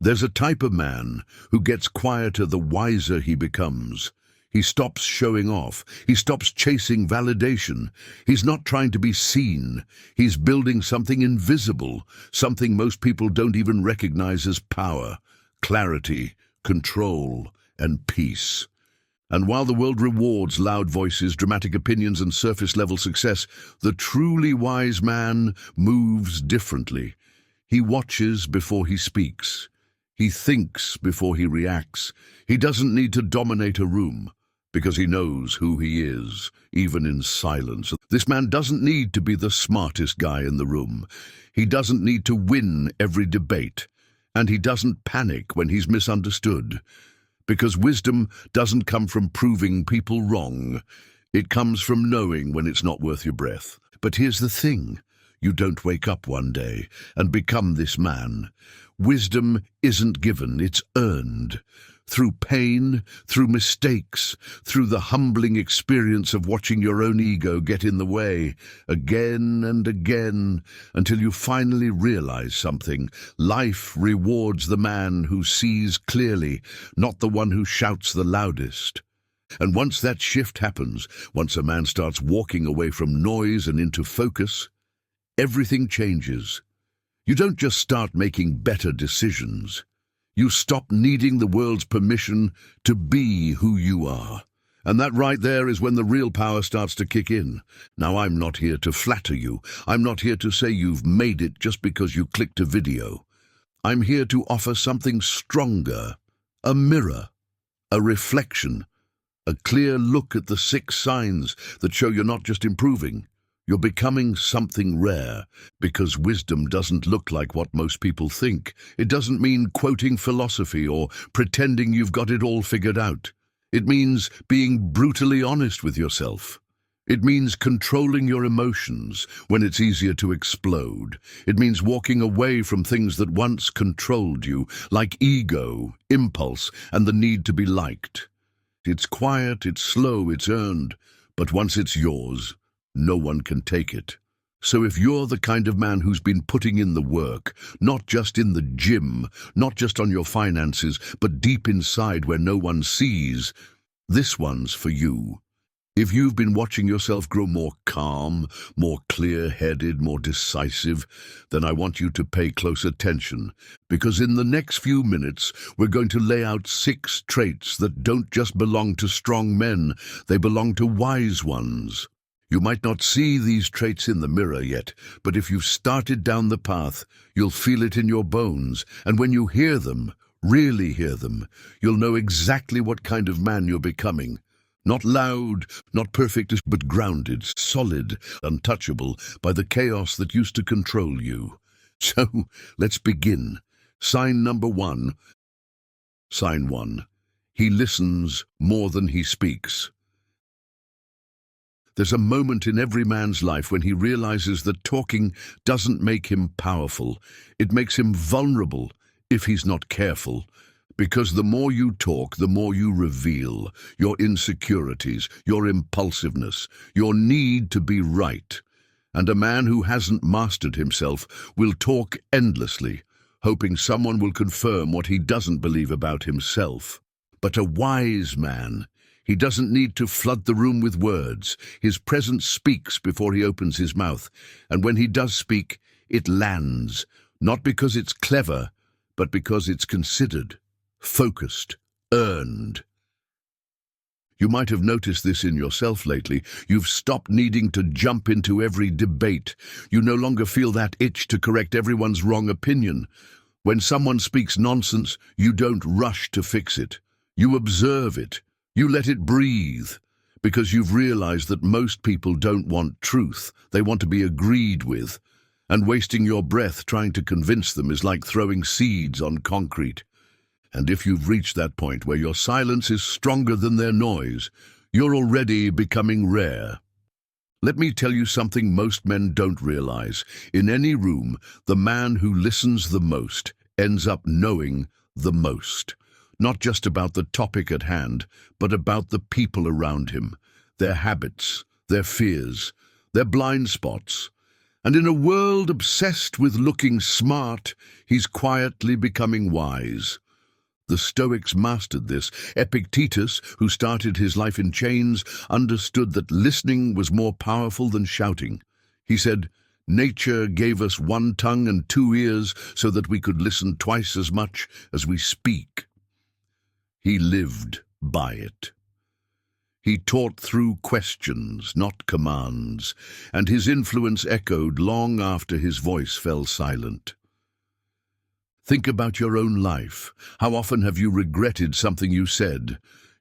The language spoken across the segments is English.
There's a type of man who gets quieter the wiser he becomes. He stops showing off. He stops chasing validation. He's not trying to be seen. He's building something invisible, something most people don't even recognize as power, clarity, control, and peace. And while the world rewards loud voices, dramatic opinions, and surface-level success, the truly wise man moves differently. He watches before he speaks. He thinks before he reacts. He doesn't need to dominate a room, because he knows who he is, even in silence. This man doesn't need to be the smartest guy in the room. He doesn't need to win every debate, and he doesn't panic when he's misunderstood. Because wisdom doesn't come from proving people wrong. It comes from knowing when it's not worth your breath. But here's the thing. You don't wake up one day and become this man. Wisdom isn't given, it's earned. Through pain, through mistakes, through the humbling experience of watching your own ego get in the way, again and again, until you finally realize something. Life rewards the man who sees clearly, not the one who shouts the loudest. And once that shift happens, once a man starts walking away from noise and into focus, everything changes. You don't just start making better decisions. You stop needing the world's permission to be who you are. And that right there is when the real power starts to kick in. Now, I'm not here to flatter you. I'm not here to say you've made it just because you clicked a video. I'm here to offer something stronger, a mirror, a reflection, a clear look at the 6 signs that show you're not just improving. You're becoming something rare, because wisdom doesn't look like what most people think. It doesn't mean quoting philosophy or pretending you've got it all figured out. It means being brutally honest with yourself. It means controlling your emotions when it's easier to explode. It means walking away from things that once controlled you, like ego, impulse, and the need to be liked. It's quiet, it's slow, it's earned, but once it's yours, no one can take it. So if you're the kind of man who's been putting in the work, not just in the gym, not just on your finances, but deep inside where no one sees, this one's for you. If you've been watching yourself grow more calm, more clear-headed, more decisive, then I want you to pay close attention, because in the next few minutes, we're going to lay out 6 traits that don't just belong to strong men, they belong to wise ones. You might not see these traits in the mirror yet, but if you've started down the path, you'll feel it in your bones, and when you hear them, really hear them, you'll know exactly what kind of man you're becoming. Not loud, not perfect, but grounded, solid, untouchable by the chaos that used to control you. So, let's begin. Sign number 1. Sign 1. He listens more than he speaks. There's a moment in every man's life when he realizes that talking doesn't make him powerful. It makes him vulnerable if he's not careful. Because the more you talk, the more you reveal your insecurities, your impulsiveness, your need to be right. And a man who hasn't mastered himself will talk endlessly, hoping someone will confirm what he doesn't believe about himself. But a wise man, he doesn't need to flood the room with words. His presence speaks before he opens his mouth. And when he does speak, it lands, not because it's clever, but because it's considered, focused, earned. You might have noticed this in yourself lately. You've stopped needing to jump into every debate. You no longer feel that itch to correct everyone's wrong opinion. When someone speaks nonsense, you don't rush to fix it. You observe it. You let it breathe, because you've realized that most people don't want truth. They want to be agreed with. And wasting your breath trying to convince them is like throwing seeds on concrete. And if you've reached that point where your silence is stronger than their noise, you're already becoming rare. Let me tell you something most men don't realize. In any room, the man who listens the most ends up knowing the most. Not just about the topic at hand, but about the people around him, their habits, their fears, their blind spots. And in a world obsessed with looking smart, he's quietly becoming wise. The Stoics mastered this. Epictetus, who started his life in chains, understood that listening was more powerful than shouting. He said, "Nature gave us one tongue and two ears so that we could listen twice as much as we speak." He lived by it. He taught through questions, not commands, and his influence echoed long after his voice fell silent. Think about your own life. How often have you regretted something you said,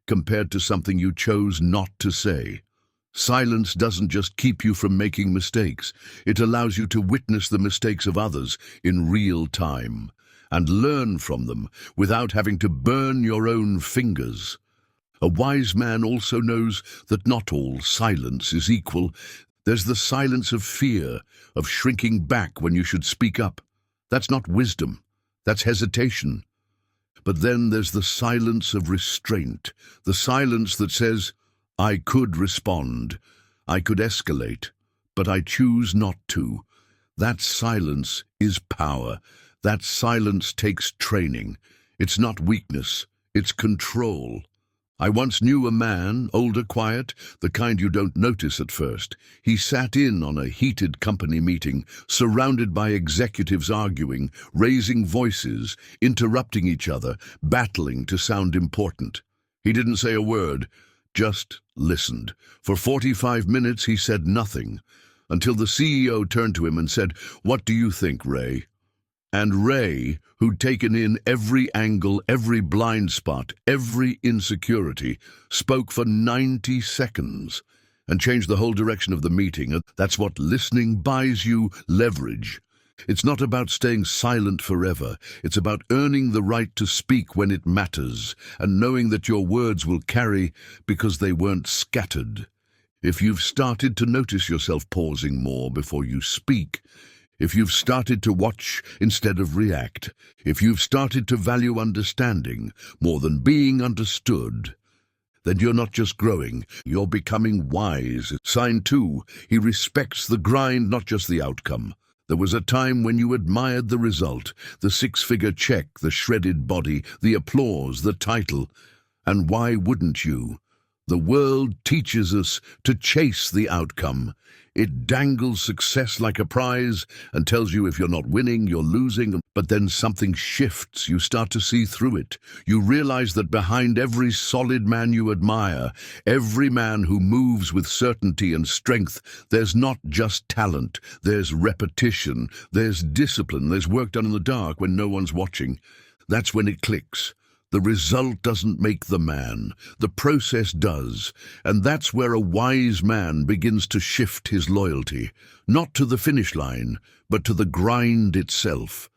compared to something you chose not to say? Silence doesn't just keep you from making mistakes. It allows you to witness the mistakes of others in real time and learn from them without having to burn your own fingers. A wise man also knows that not all silence is equal. There's the silence of fear, of shrinking back when you should speak up. That's not wisdom, that's hesitation. But then there's the silence of restraint, the silence that says, "I could respond, I could escalate, but I choose not to." That silence is power. That silence takes training. It's not weakness, it's control. I once knew a man, older, quiet, the kind you don't notice at first. He sat in on a heated company meeting, surrounded by executives arguing, raising voices, interrupting each other, battling to sound important. He didn't say a word, just listened. For 45 minutes he said nothing, until the CEO turned to him and said, "What do you think, Ray?" And Ray, who'd taken in every angle, every blind spot, every insecurity, spoke for 90 seconds and changed the whole direction of the meeting. And that's what listening buys you: leverage. It's not about staying silent forever. It's about earning the right to speak when it matters and knowing that your words will carry because they weren't scattered. If you've started to notice yourself pausing more before you speak, if you've started to watch instead of react, if you've started to value understanding more than being understood, then you're not just growing, you're becoming wise. Sign 2, he respects the grind, not just the outcome. There was a time when you admired the result, the six-figure check, the shredded body, the applause, the title. And why wouldn't you? The world teaches us to chase the outcome. It dangles success like a prize and tells you if you're not winning, you're losing. But then something shifts. You start to see through it. You realize that behind every solid man you admire, every man who moves with certainty and strength, there's not just talent. There's repetition. There's discipline. There's work done in the dark when no one's watching. That's when it clicks. The result doesn't make the man, the process does, and that's where a wise man begins to shift his loyalty, not to the finish line, but to the grind itself.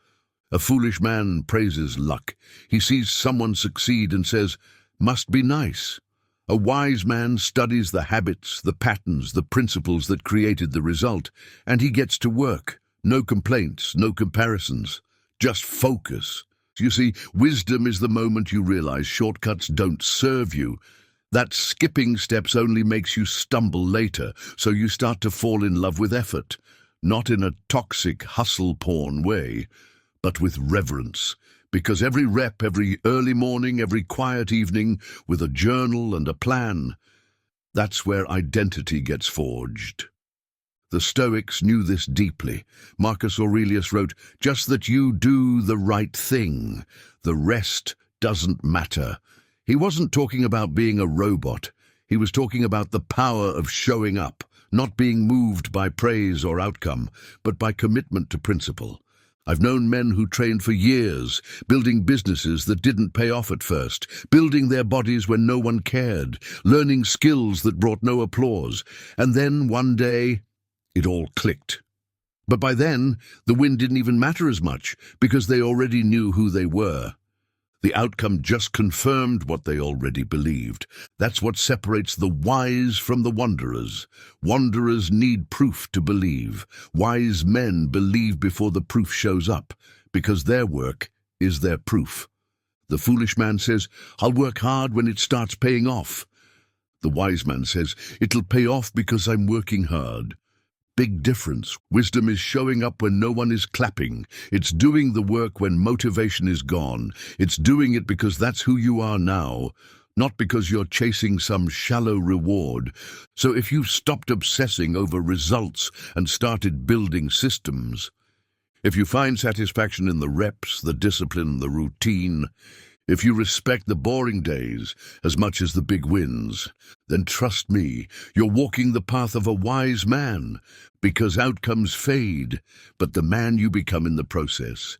A foolish man praises luck. He sees someone succeed and says, "Must be nice." A wise man studies the habits, the patterns, the principles that created the result, and he gets to work. No complaints, no comparisons, just focus. You see, wisdom is the moment you realize shortcuts don't serve you. That skipping steps only makes you stumble later, so you start to fall in love with effort, not in a toxic hustle porn way, but with reverence. Because every rep, every early morning, every quiet evening, with a journal and a plan, that's where identity gets forged. The Stoics knew this deeply. Marcus Aurelius wrote, "Just that you do the right thing. The rest doesn't matter." He wasn't talking about being a robot. He was talking about the power of showing up, not being moved by praise or outcome, but by commitment to principle. I've known men who trained for years, building businesses that didn't pay off at first, building their bodies when no one cared, learning skills that brought no applause, and then one day, it all clicked. But by then, the win didn't even matter as much, because they already knew who they were. The outcome just confirmed what they already believed. That's what separates the wise from the wanderers. Wanderers need proof to believe. Wise men believe before the proof shows up, because their work is their proof. The foolish man says, "I'll work hard when it starts paying off." The wise man says, "It'll pay off because I'm working hard." Big difference. Wisdom is showing up when no one is clapping. It's doing the work when motivation is gone. It's doing it because that's who you are now, not because you're chasing some shallow reward. So if you've stopped obsessing over results and started building systems, if you find satisfaction in the reps, the discipline, the routine, if you respect the boring days as much as the big wins, then trust me, you're walking the path of a wise man, because outcomes fade, but the man you become in the process,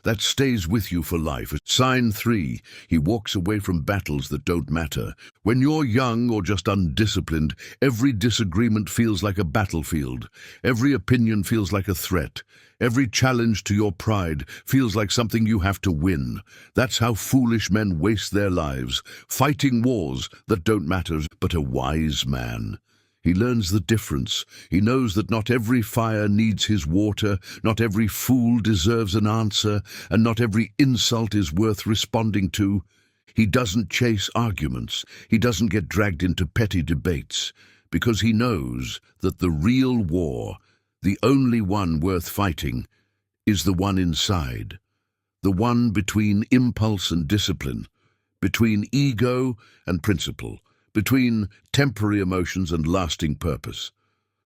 that stays with you for life. Sign 3, he walks away from battles that don't matter. When you're young or just undisciplined, every disagreement feels like a battlefield. Every opinion feels like a threat. Every challenge to your pride feels like something you have to win. That's how foolish men waste their lives, fighting wars that don't matter. But a wise man, he learns the difference. He knows that not every fire needs his water, not every fool deserves an answer, and not every insult is worth responding to. He doesn't chase arguments. He doesn't get dragged into petty debates, because he knows that the real war, the only one worth fighting, is the one inside, the one between impulse and discipline, between ego and principle, between temporary emotions and lasting purpose.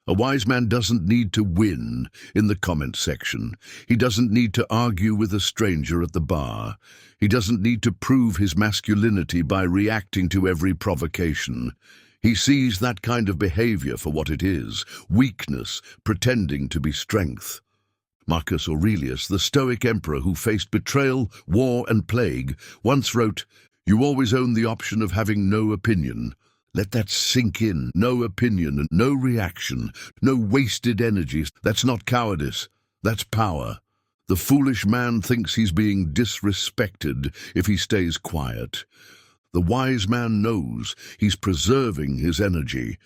A wise man doesn't need to win in the comment section. He doesn't need to argue with a stranger at the bar. He doesn't need to prove his masculinity by reacting to every provocation. He sees that kind of behavior for what it is, weakness pretending to be strength. Marcus Aurelius, the Stoic emperor who faced betrayal, war, and plague, once wrote, "You always own the option of having no opinion." Let that sink in. No opinion and no reaction, no wasted energy. That's not cowardice, that's power. The foolish man thinks he's being disrespected if he stays quiet. The wise man knows he's preserving his energy,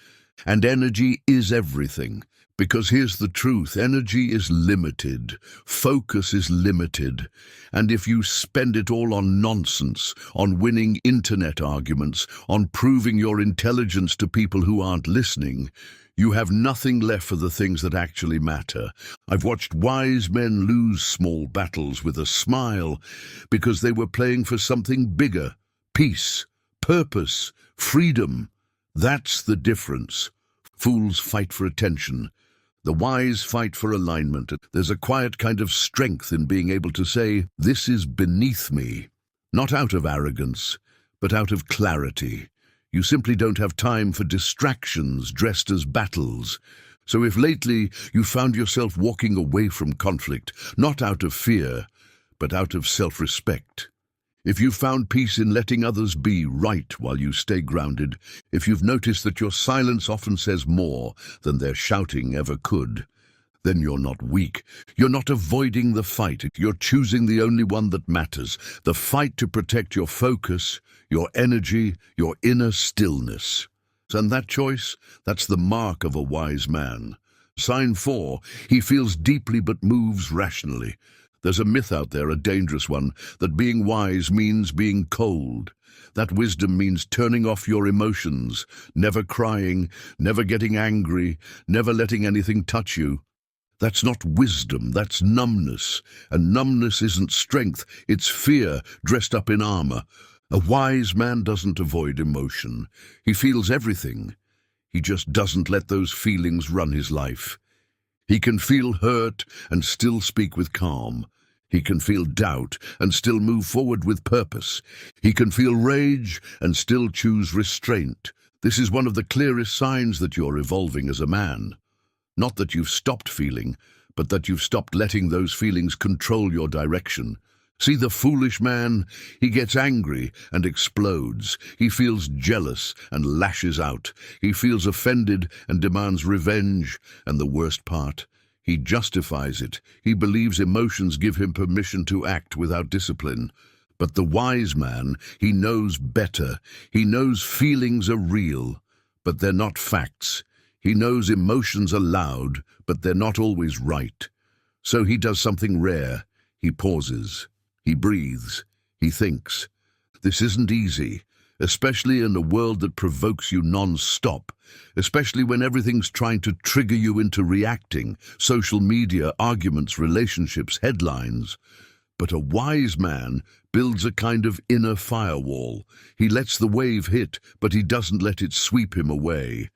and energy is everything. Because here's the truth, energy is limited, focus is limited, and if you spend it all on nonsense, on winning internet arguments, on proving your intelligence to people who aren't listening, you have nothing left for the things that actually matter. I've watched wise men lose small battles with a smile because they were playing for something bigger, peace, purpose, freedom. That's the difference. Fools fight for attention. The wise fight for alignment. There's a quiet kind of strength in being able to say, "This is beneath me," not out of arrogance, but out of clarity. You simply don't have time for distractions dressed as battles. So if lately you found yourself walking away from conflict, not out of fear, but out of self-respect, if you've found peace in letting others be right while you stay grounded, if you've noticed that your silence often says more than their shouting ever could, then you're not weak. You're not avoiding the fight. You're choosing the only one that matters, the fight to protect your focus, your energy, your inner stillness. And that choice, that's the mark of a wise man. Sign 4, he feels deeply but moves rationally. There's a myth out there, a dangerous one, that being wise means being cold. That wisdom means turning off your emotions, never crying, never getting angry, never letting anything touch you. That's not wisdom, that's numbness. And numbness isn't strength, it's fear dressed up in armor. A wise man doesn't avoid emotion. He feels everything. He just doesn't let those feelings run his life. He can feel hurt and still speak with calm. He can feel doubt and still move forward with purpose. He can feel rage and still choose restraint. This is one of the clearest signs that you're evolving as a man. Not that you've stopped feeling, but that you've stopped letting those feelings control your direction. See the foolish man? He gets angry and explodes. He feels jealous and lashes out. He feels offended and demands revenge. And the worst part, he justifies it. He believes emotions give him permission to act without discipline. But the wise man, he knows better. He knows feelings are real, but they're not facts. He knows emotions are loud, but they're not always right. So he does something rare. He pauses. He breathes. He thinks. This isn't easy, especially in a world that provokes you non-stop, especially when everything's trying to trigger you into reacting, social media, arguments, relationships, headlines. But a wise man builds a kind of inner firewall. He lets the wave hit, but he doesn't let it sweep him away.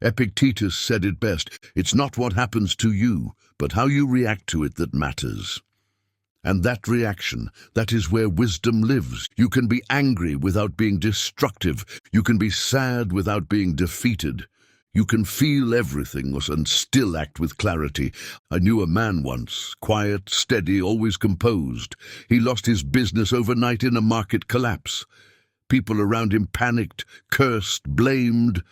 Epictetus said it best, "It's not what happens to you, but how you react to it that matters." And that reaction, that is where wisdom lives. You can be angry without being destructive. You can be sad without being defeated. You can feel everything and still act with clarity. I knew a man once, quiet, steady, always composed. He lost his business overnight in a market collapse. People around him panicked, cursed, blamed,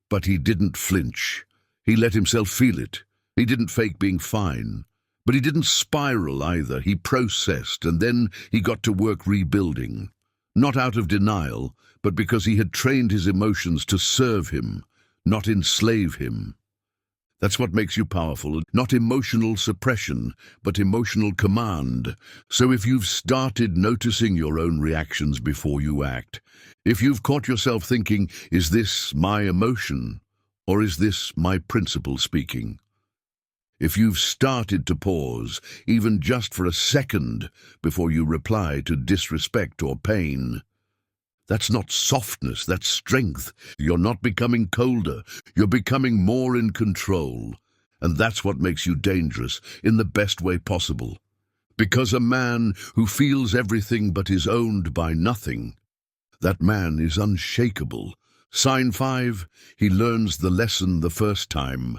but he didn't flinch. He let himself feel it. He didn't fake being fine. But he didn't spiral either. He processed, and then he got to work rebuilding. Not out of denial, but because he had trained his emotions to serve him, not enslave him. That's what makes you powerful, not emotional suppression, but emotional command. So if you've started noticing your own reactions before you act, if you've caught yourself thinking, is this my emotion, or is this my principle speaking? If you've started to pause, even just for a second, before you reply to disrespect or pain, that's not softness, that's strength. You're not becoming colder, you're becoming more in control. And that's what makes you dangerous, in the best way possible. Because a man who feels everything but is owned by nothing, that man is unshakable. Sign 5, he learns the lesson the first time.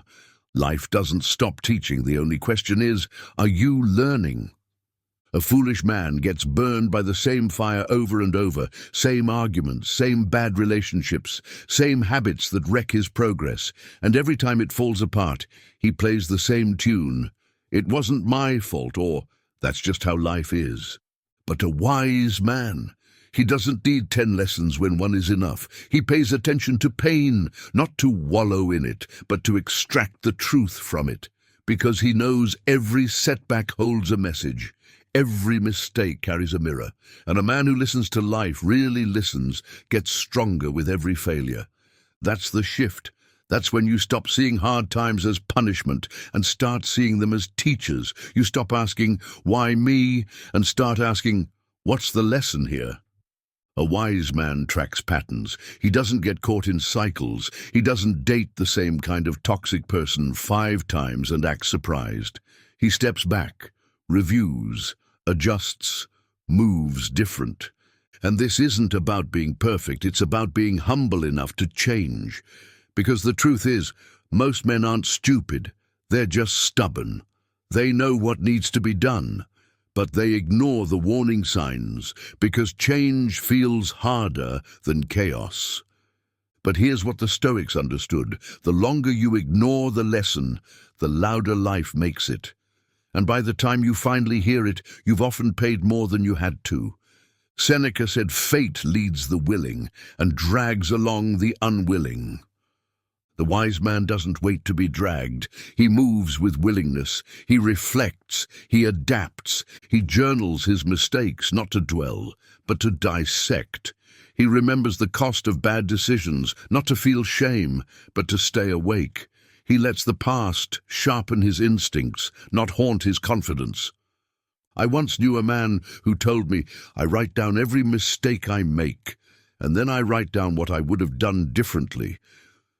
Life doesn't stop teaching. The only question is, are you learning? A foolish man gets burned by the same fire over and over, same arguments, same bad relationships, same habits that wreck his progress, and every time it falls apart, he plays the same tune. It wasn't my fault, or that's just how life is. But a wise man, he doesn't need 10 lessons when one is enough. He pays attention to pain, not to wallow in it, but to extract the truth from it, because he knows every setback holds a message. Every mistake carries a mirror, and a man who listens to life, really listens, gets stronger with every failure. That's the shift. That's when you stop seeing hard times as punishment and start seeing them as teachers. You stop asking, why me? And start asking, what's the lesson here? A wise man tracks patterns. He doesn't get caught in cycles. He doesn't date the same kind of toxic person 5 times and act surprised. He steps back, reviews, adjusts, moves different. And this isn't about being perfect, it's about being humble enough to change. Because the truth is, most men aren't stupid, they're just stubborn. They know what needs to be done, but they ignore the warning signs because change feels harder than chaos. But here's what the Stoics understood. The longer you ignore the lesson, the louder life makes it. And by the time you finally hear it, you've often paid more than you had to. Seneca said fate leads the willing and drags along the unwilling. The wise man doesn't wait to be dragged. He moves with willingness. He reflects. He adapts. He journals his mistakes, not to dwell, but to dissect. He remembers the cost of bad decisions, not to feel shame, but to stay awake. He lets the past sharpen his instincts, not haunt his confidence. I once knew a man who told me, I write down every mistake I make, and then I write down what I would have done differently,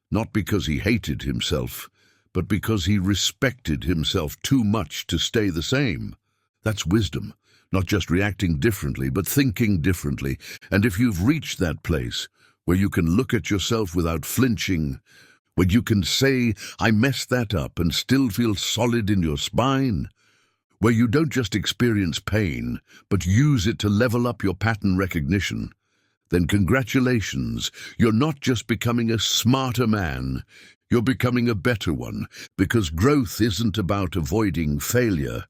not because he hated himself, but because he respected himself too much to stay the same. That's wisdom, not just reacting differently, but thinking differently. And if you've reached that place where you can look at yourself without flinching, when you can say, I messed that up, and still feel solid in your spine, where you don't just experience pain, but use it to level up your pattern recognition, then congratulations, you're not just becoming a smarter man, you're becoming a better one, because growth isn't about avoiding failure,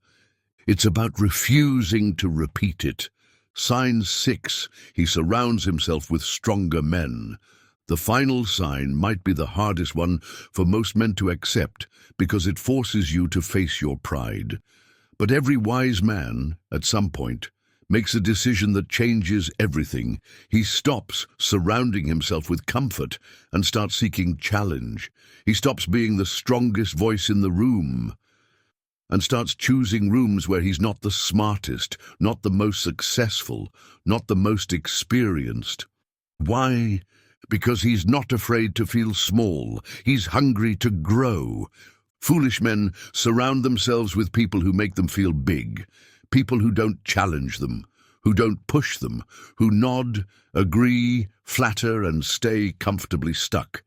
it's about refusing to repeat it. Sign 6, he surrounds himself with stronger men. The final sign might be the hardest one for most men to accept because it forces you to face your pride. But every wise man, at some point, makes a decision that changes everything. He stops surrounding himself with comfort and starts seeking challenge. He stops being the strongest voice in the room and starts choosing rooms where he's not the smartest, not the most successful, not the most experienced. Why? Because he's not afraid to feel small. He's hungry to grow. Foolish men surround themselves with people who make them feel big, people who don't challenge them, who don't push them, who nod, agree, flatter, and stay comfortably stuck.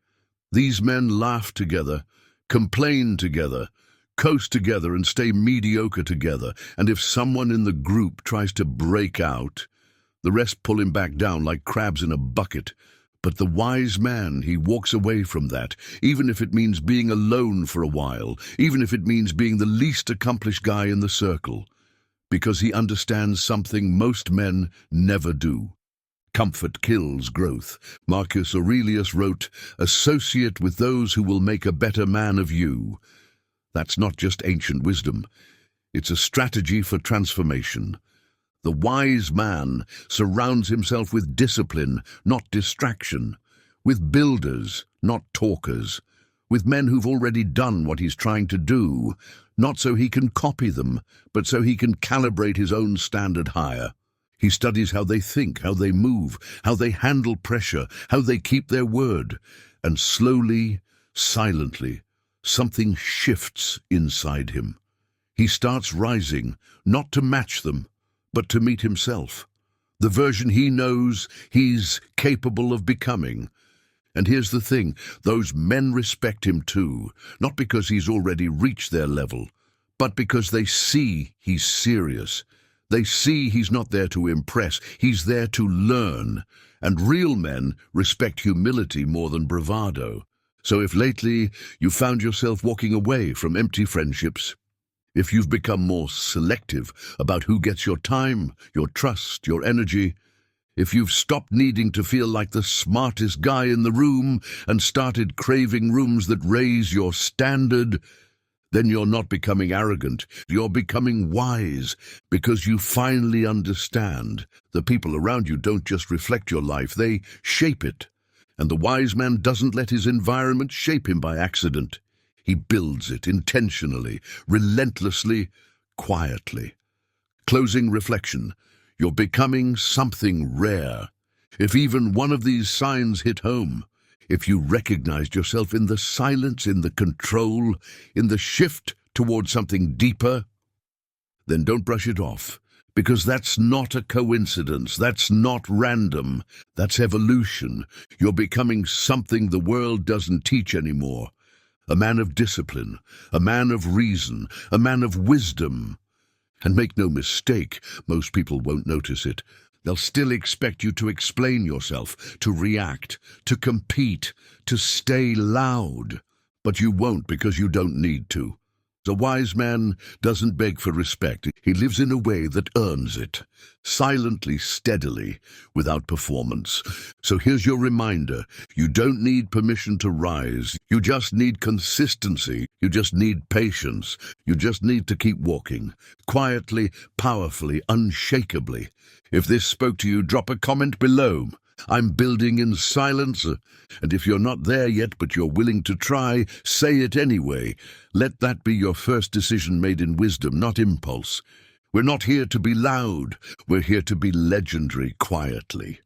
These men laugh together, complain together, coast together, and stay mediocre together. And if someone in the group tries to break out, the rest pull him back down like crabs in a bucket. But the wise man, he walks away from that, even if it means being alone for a while, even if it means being the least accomplished guy in the circle, because he understands something most men never do. Comfort kills growth. Marcus Aurelius wrote, "Associate with those who will make a better man of you." That's not just ancient wisdom. It's a strategy for transformation. The wise man surrounds himself with discipline, not distraction, with builders, not talkers, with men who've already done what he's trying to do, not so he can copy them, but so he can calibrate his own standard higher. He studies how they think, how they move, how they handle pressure, how they keep their word, and slowly, silently, something shifts inside him. He starts rising, not to match them, but to meet himself, the version he knows he's capable of becoming. And here's the thing, those men respect him too, not because he's already reached their level, but because they see he's serious. They see he's not there to impress, he's there to learn. And real men respect humility more than bravado. So if lately you found yourself walking away from empty friendships, if you've become more selective about who gets your time, your trust, your energy, if you've stopped needing to feel like the smartest guy in the room and started craving rooms that raise your standard, then you're not becoming arrogant. You're becoming wise because you finally understand the people around you don't just reflect your life, they shape it. And the wise man doesn't let his environment shape him by accident. He builds it intentionally, relentlessly, quietly. Closing reflection. You're becoming something rare. If even one of these signs hit home, if you recognized yourself in the silence, in the control, in the shift toward something deeper, then don't brush it off, because that's not a coincidence, that's not random, that's evolution. You're becoming something the world doesn't teach anymore. A man of discipline, a man of reason, a man of wisdom. And make no mistake, most people won't notice it. They'll still expect you to explain yourself, to react, to compete, to stay loud. But you won't because you don't need to. A wise man doesn't beg for respect. He lives in a way that earns it, silently, steadily, without performance. So here's your reminder. You don't need permission to rise. You just need consistency. You just need patience. You just need to keep walking, quietly, powerfully, unshakably. If this spoke to you, drop a comment below. I'm building in silence, and if you're not there yet but you're willing to try, say it anyway. Let that be your first decision made in wisdom, not impulse. We're not here to be loud, we're here to be legendary quietly.